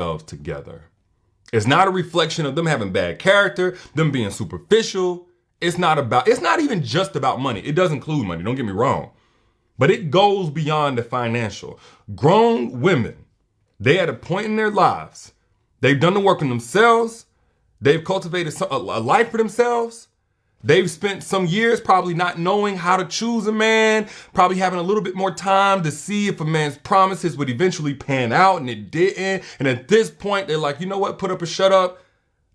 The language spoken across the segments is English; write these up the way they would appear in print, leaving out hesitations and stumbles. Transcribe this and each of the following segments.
themselves together. It's not a reflection of them having bad character, them being superficial. It's not even just about money. It does include money, don't get me wrong. But it goes beyond the financial. Grown women, they at a point in their lives, they've done the work on themselves. They've cultivated a life for themselves. They've spent some years probably not knowing how to choose a man, probably having a little bit more time to see if a man's promises would eventually pan out, and it didn't. And at this point, they're like, you know what, put up or shut up.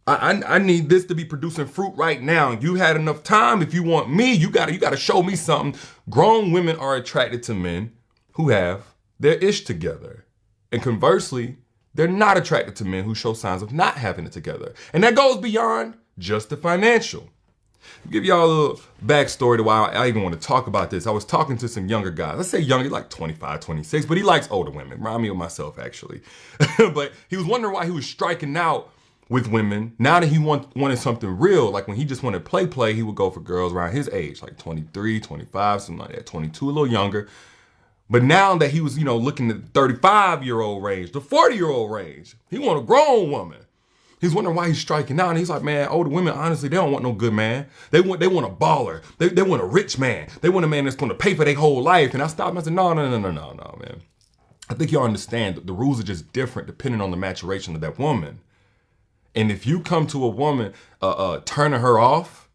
I need this to be producing fruit right now. You had enough time. If you want me, you gotta show me something. Grown women are attracted to men who have their ish together. And conversely, they're not attracted to men who show signs of not having it together. And that goes beyond just the financial. I'll give y'all a little backstory to why I even want to talk about this. I was talking to some younger guys. Let's say younger, like 25, 26, but he likes older women. Remind me of myself, actually. But he was wondering why he was striking out with women. Now that he wanted something real, like when he just wanted play, he would go for girls around his age, like 23, 25, something like that, 22, a little younger. But now that he was, looking at the 35-year-old range, the 40-year-old range, he want a grown woman. He's wondering why he's striking out. And he's like, man, older women, honestly, they don't want no good man. They want a baller. They want a rich man. They want a man that's going to pay for their whole life. And I stopped him. I said, no, man. I think y'all understand that the rules are just different depending on the maturation of that woman. And if you come to a woman turning her off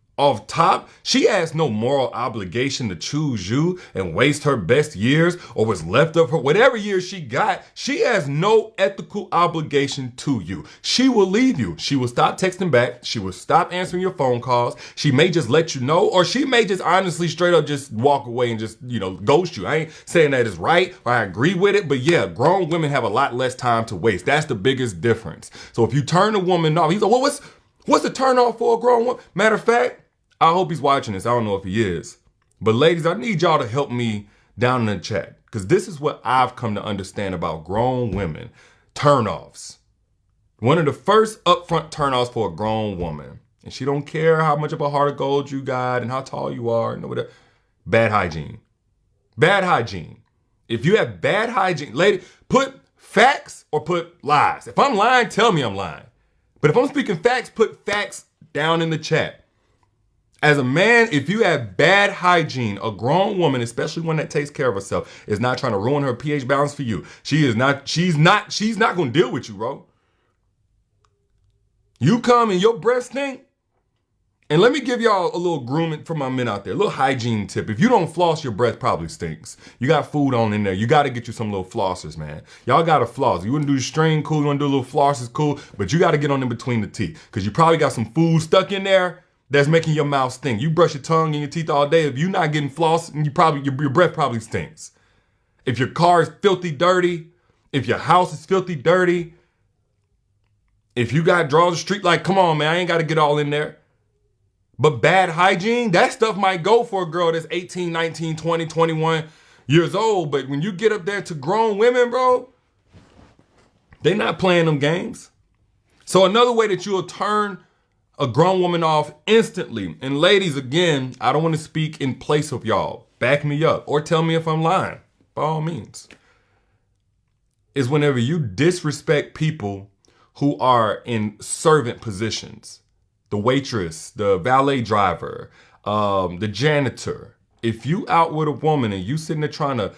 top, she has no moral obligation to choose you and waste her best years or what's left of her, whatever years she got. She has no ethical obligation to you. She will leave you. She will stop texting back. She will stop answering your phone calls. She may just let you know, or she may just honestly straight up just walk away and just, ghost you. I ain't saying that is right or I agree with it, but yeah, grown women have a lot less time to waste. That's the biggest difference. So if you turn a woman off, he's like, well, what's the turn off for a grown woman? Matter of fact, I hope he's watching this. I don't know if he is. But ladies, I need y'all to help me down in the chat, because this is what I've come to understand about grown women. Turnoffs. One of the first upfront turnoffs for a grown woman, and she don't care how much of a heart of gold you got and how tall you are and whatever. Bad hygiene. Bad hygiene. If you have bad hygiene, lady, put facts or put lies. If I'm lying, tell me I'm lying. But if I'm speaking facts, put facts down in the chat. As a man, if you have bad hygiene, a grown woman, especially one that takes care of herself, is not trying to ruin her pH balance for you. She's not going to deal with you, bro. You come and your breath stink. And let me give y'all a little grooming for my men out there, a little hygiene tip. If you don't floss, your breath probably stinks. You got food on in there. You got to get you some little flossers, man. Y'all got to floss. You want to do the string, cool. You want to do a little flossers, cool. But you got to get on in between the teeth, because you probably got some food stuck in there that's making your mouth stink. You brush your tongue and your teeth all day. If you're not getting floss, your breath probably stinks. If your car is filthy dirty, if your house is filthy dirty, if you got draws the street, like, come on, man, I ain't got to get all in there. But bad hygiene, that stuff might go for a girl that's 18, 19, 20, 21 years old. But when you get up there to grown women, bro, they not playing them games. So another way that you'll turn a grown woman off instantly, and ladies, again, I don't want to speak in place of y'all. Back me up or tell me if I'm lying, by all means, is whenever you disrespect people who are in servant positions. The waitress, the valet driver, the janitor. If you out with a woman and you sitting there trying to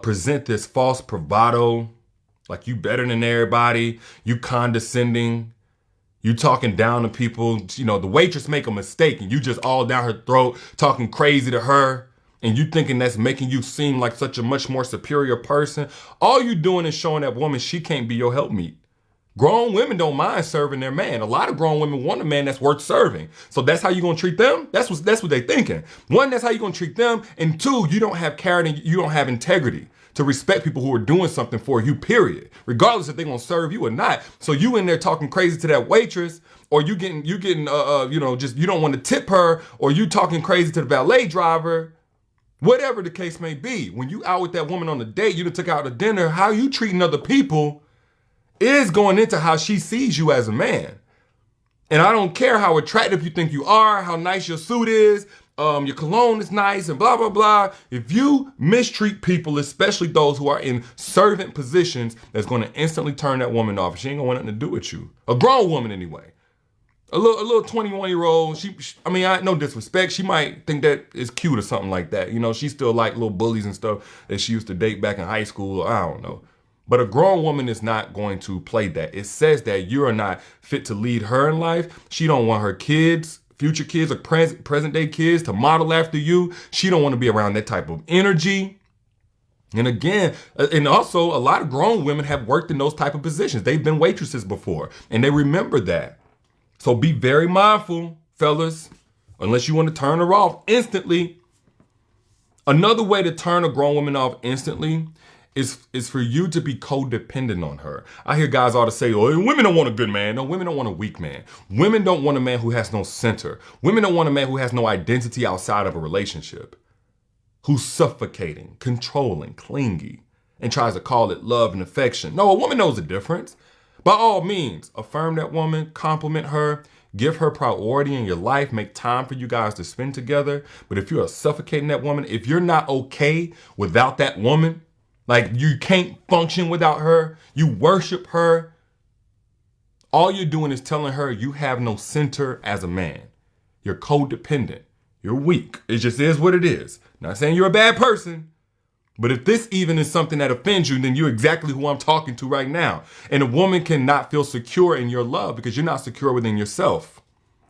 present this false bravado, like you better than everybody, you condescending, you talking down to people, the waitress make a mistake and you just all down her throat talking crazy to her, and you thinking that's making you seem like such a much more superior person. All you doing is showing that woman she can't be your helpmeet. Grown women don't mind serving their man. A lot of grown women want a man that's worth serving. So that's how you gonna treat them? That's what they thinking. One, that's how you gonna treat them. And two, you don't have character, you don't have integrity to respect people who are doing something for you, period. Regardless if they're gonna serve you or not. So you in there talking crazy to that waitress, or you getting you don't want to tip her, or you talking crazy to the valet driver, whatever the case may be. When you out with that woman on a date, you done took out to dinner, how you treating other people is going into how she sees you as a man. And I don't care how attractive you think you are, how nice your suit is, your cologne is nice and blah, blah, blah. If you mistreat people, especially those who are in servant positions, that's going to instantly turn that woman off. She ain't going to want nothing to do with you. A grown woman anyway. A little 21-year-old, no disrespect. She might think that is cute or something like that. You know, she still like little bullies and stuff that she used to date back in high school. I don't know. But a grown woman is not going to play that. It says that you are not fit to lead her in life. She don't want her kids, future kids or present day kids to model after you. She don't want to be around that type of energy. And again, and also a lot of grown women have worked in those type of positions. They've been waitresses before and they remember that. So be very mindful, fellas, unless you want to turn her off instantly. Another way to turn a grown woman off instantly is for you to be codependent on her. I hear guys all to say, oh, women don't want a good man. No, women don't want a weak man. Women don't want a man who has no center. Women don't want a man who has no identity outside of a relationship, who's suffocating, controlling, clingy, and tries to call it love and affection. No, a woman knows the difference. By all means, affirm that woman, compliment her, give her priority in your life, make time for you guys to spend together. But if you're suffocating that woman, if you're not okay without that woman, like you can't function without her, you worship her, all you're doing is telling her you have no center as a man. You're codependent. You're weak. It just is what it is. Not saying you're a bad person. But if this even is something that offends you, then you're exactly who I'm talking to right now. And a woman cannot feel secure in your love because you're not secure within yourself.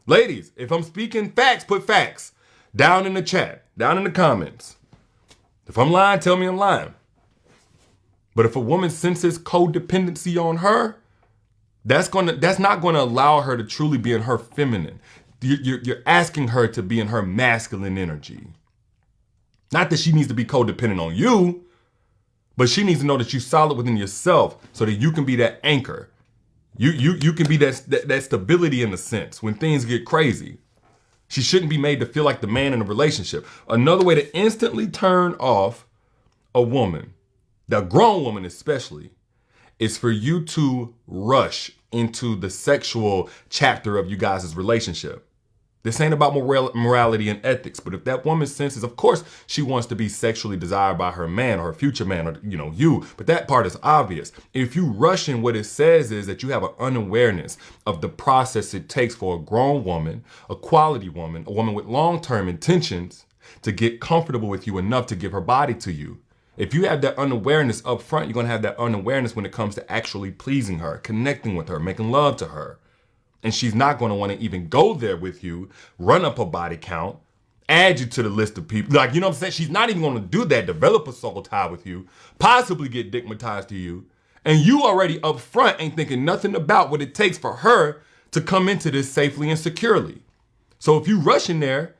Ladies, if I'm speaking facts, put facts down in the chat, down in the comments. If I'm lying, tell me I'm lying. But if a woman senses codependency on her, that's not going to allow her to truly be in her feminine. You're asking her to be in her masculine energy. Not that she needs to be codependent on you, but she needs to know that you're solid within yourself so that you can be that anchor. You can be that stability in a sense when things get crazy. She shouldn't be made to feel like the man in a relationship. Another way to instantly turn off a woman, the grown woman especially, is for you to rush into the sexual chapter of you guys' relationship. This ain't about morality and ethics, but if that woman senses, of course, she wants to be sexually desired by her man or her future man or, you, but that part is obvious. If you rush in, what it says is that you have an unawareness of the process it takes for a grown woman, a quality woman, a woman with long-term intentions to get comfortable with you enough to give her body to you. If you have that unawareness up front, you're going to have that unawareness when it comes to actually pleasing her, connecting with her, making love to her. And she's not going to want to even go there with you, run up a body count, add you to the list of people. Like, you know what I'm saying? She's not even going to do that, develop a soul tie with you, possibly get digmatized to you. And you already up front ain't thinking nothing about what it takes for her to come into this safely and securely. So if you rush in there,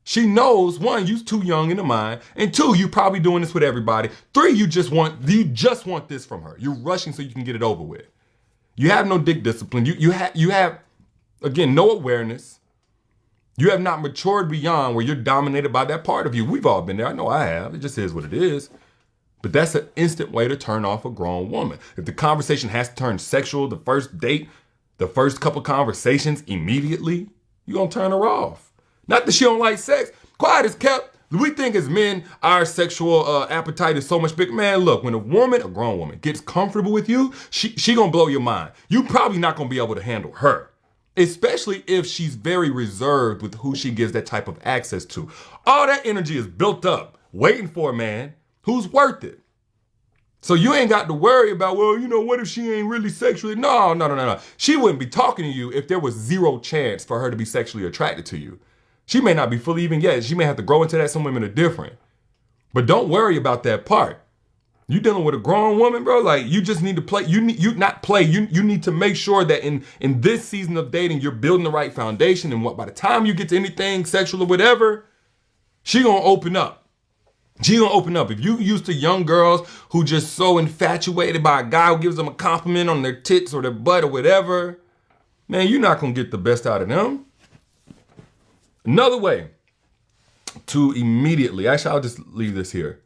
she knows, one, you're too young in the mind, and two, you probably doing this with everybody. Three, you just want this from her. You're rushing so you can get it over with. You have no dick discipline. You have, again, no awareness. You have not matured beyond where you're dominated by that part of you. We've all been there. I know I have. It just is what it is. But that's an instant way to turn off a grown woman. If the conversation has to turn sexual, the first date, the first couple conversations immediately, you're going to turn her off. Not that she don't like sex. Quiet as kept. We think as men, our sexual appetite is so much bigger. Man, look, when a grown woman, gets comfortable with you, she gonna blow your mind. You probably not gonna be able to handle her, especially if she's very reserved with who she gives that type of access to. All that energy is built up, waiting for a man who's worth it. So you ain't got to worry about, well, what if she ain't really sexually? No. She wouldn't be talking to you if there was zero chance for her to be sexually attracted to you. She may not be fully even yet. She may have to grow into that. Some women are different. But don't worry about that part. You dealing with a grown woman, bro. Like, you just need to play. You need to make sure that in this season of dating, you're building the right foundation. And by the time you get to anything sexual or whatever, she gonna open up. She gonna open up. If you used to young girls who just so infatuated by a guy who gives them a compliment on their tits or their butt or whatever, man, you're not gonna get the best out of them. Another way to immediately, actually, I'll just leave this here,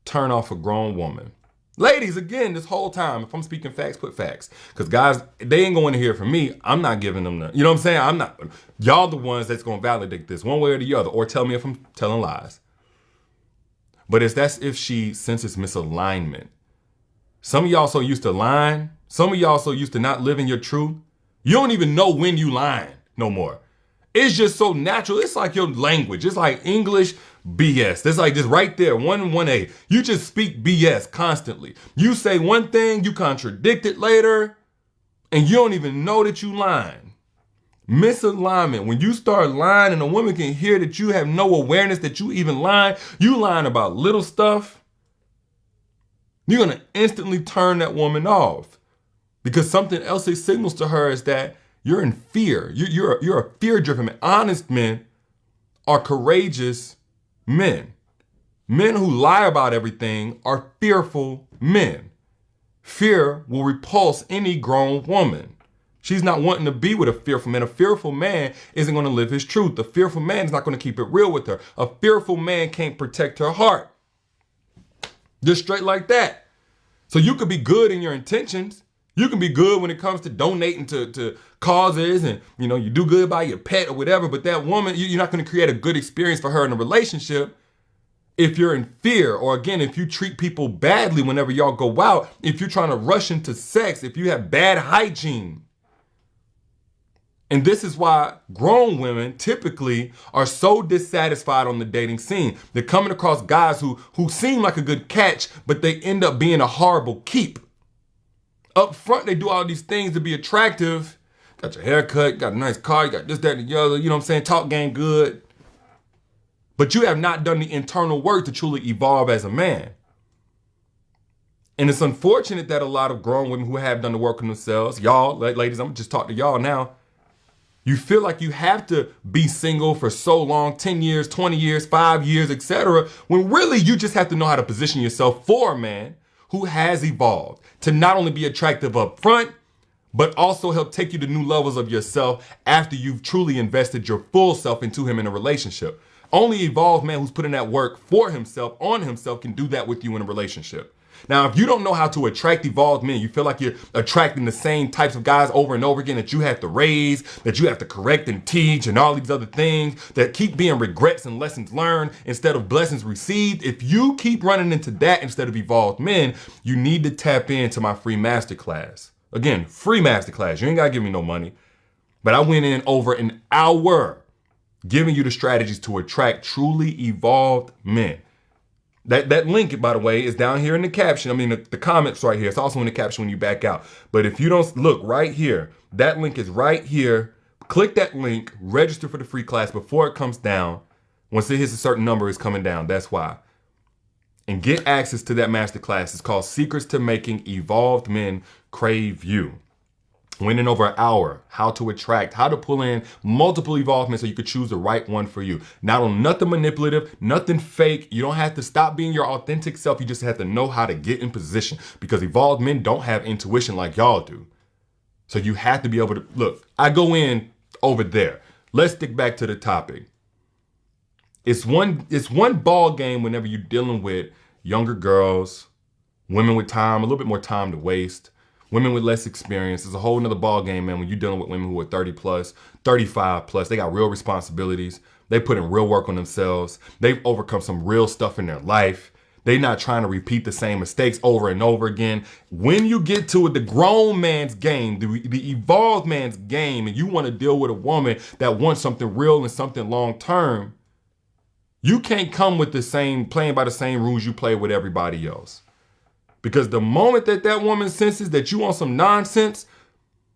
turn off a grown woman Ladies, again, this whole time, if I'm speaking facts, put facts. Because guys, they ain't going to hear from me. I'm not giving them the, you know what I'm saying? I'm not, y'all the ones that's going to validate this one way or the other, or tell me if I'm telling lies. But that's if she senses misalignment. Some of y'all so used to lying. Some of y'all so used to not living your truth. You don't even know when you lying no more. It's just so natural. It's like your language. It's like English BS. It's like just right there, 1A. You just speak BS constantly. You say one thing, you contradict it later, and you don't even know that you lying. Misalignment. When you start lying and a woman can hear that you have no awareness that you even lying, you lying about little stuff, you're going to instantly turn that woman off. Because something else it signals to her is that you're in fear. You're a fear-driven man. Honest men are courageous men. Men who lie about everything are fearful men. Fear will repulse any grown woman. She's not wanting to be with a fearful man. A fearful man isn't going to live his truth. A fearful man is not going to keep it real with her. A fearful man can't protect her heart. Just straight like that. So you could be good in your intentions. You can be good when it comes to donating to causes and, you do good by your pet or whatever. But that woman, you're not going to create a good experience for her in a relationship if you're in fear. Or again, if you treat people badly whenever y'all go out, if you're trying to rush into sex, if you have bad hygiene. And this is why grown women typically are so dissatisfied on the dating scene. They're coming across guys who seem like a good catch, but they end up being a horrible keep. Up front, they do all these things to be attractive. Got your hair cut, got a nice car, you got this, that, and the other, you know what I'm saying? Talk game good. But you have not done the internal work to truly evolve as a man. And it's unfortunate that a lot of grown women who have done the work on themselves, y'all, ladies, I'm gonna just talk to y'all now. You feel like you have to be single for so long, 10 years, 20 years, 5 years, etc. When really you just have to know how to position yourself for a man who has evolved to not only be attractive up front, but also help take you to new levels of yourself after you've truly invested your full self into him in a relationship. Only evolved man who's putting that work for himself, on himself, can do that with you in a relationship. Now, if you don't know how to attract evolved men, you feel like you're attracting the same types of guys over and over again that you have to raise, that you have to correct and teach and all these other things that keep being regrets and lessons learned instead of blessings received. If you keep running into that instead of evolved men, you need to tap into my free masterclass. Again, free masterclass. You ain't got to give me no money. But I went in over an hour giving you the strategies to attract truly evolved men. That link, by the way, is down here in the caption. I mean, the comments right here. It's also in the caption when you back out. But if you don't look right here, that link is right here. Click that link, register for the free class before it comes down. Once it hits a certain number, it's coming down. That's why. And get access to that masterclass. It's called Secrets to Making Evolved Men Crave You. Went in over an hour, how to attract, how to pull in multiple evolved men so you could choose the right one for you. Not on nothing manipulative, nothing fake. You don't have to stop being your authentic self. You just have to know how to get in position because evolved men don't have intuition like y'all do. So you have to be able to, look, I go in over there. Let's stick back to the topic. It's one ball game whenever you're dealing with younger girls, women with time, a little bit more time to waste. Women with less experience. It's a whole nother ball game, man, when you're dealing with women who are 30 plus, 35 plus. They got real responsibilities. They put in real work on themselves. They've overcome some real stuff in their life. They're not trying to repeat the same mistakes over and over again. When you get to it, the grown man's game, the evolved man's game, and you want to deal with a woman that wants something real and something long term, you can't come with playing by the same rules you play with everybody else. Because the moment that woman senses that you want some nonsense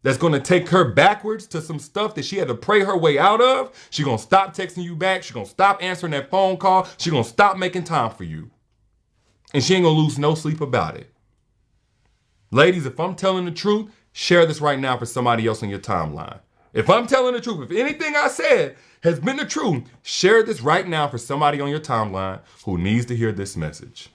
that's going to take her backwards to some stuff that she had to pray her way out of, she's going to stop texting you back. She's going to stop answering that phone call. She's going to stop making time for you. And she ain't going to lose no sleep about it. Ladies, if I'm telling the truth, share this right now for somebody else on your timeline. If I'm telling the truth, if anything I said has been the truth, share this right now for somebody on your timeline who needs to hear this message.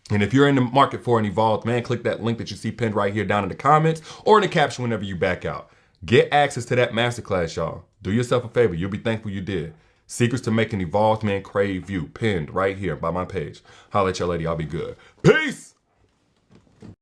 And if you're in the market for an evolved man, click that link that you see pinned right here down in the comments or in the caption whenever you back out. Get access to that masterclass, y'all. Do yourself a favor. You'll be thankful you did. Secrets to Making Evolved Men Crave You, pinned right here by my page. Holla at your lady. I'll be good. Peace!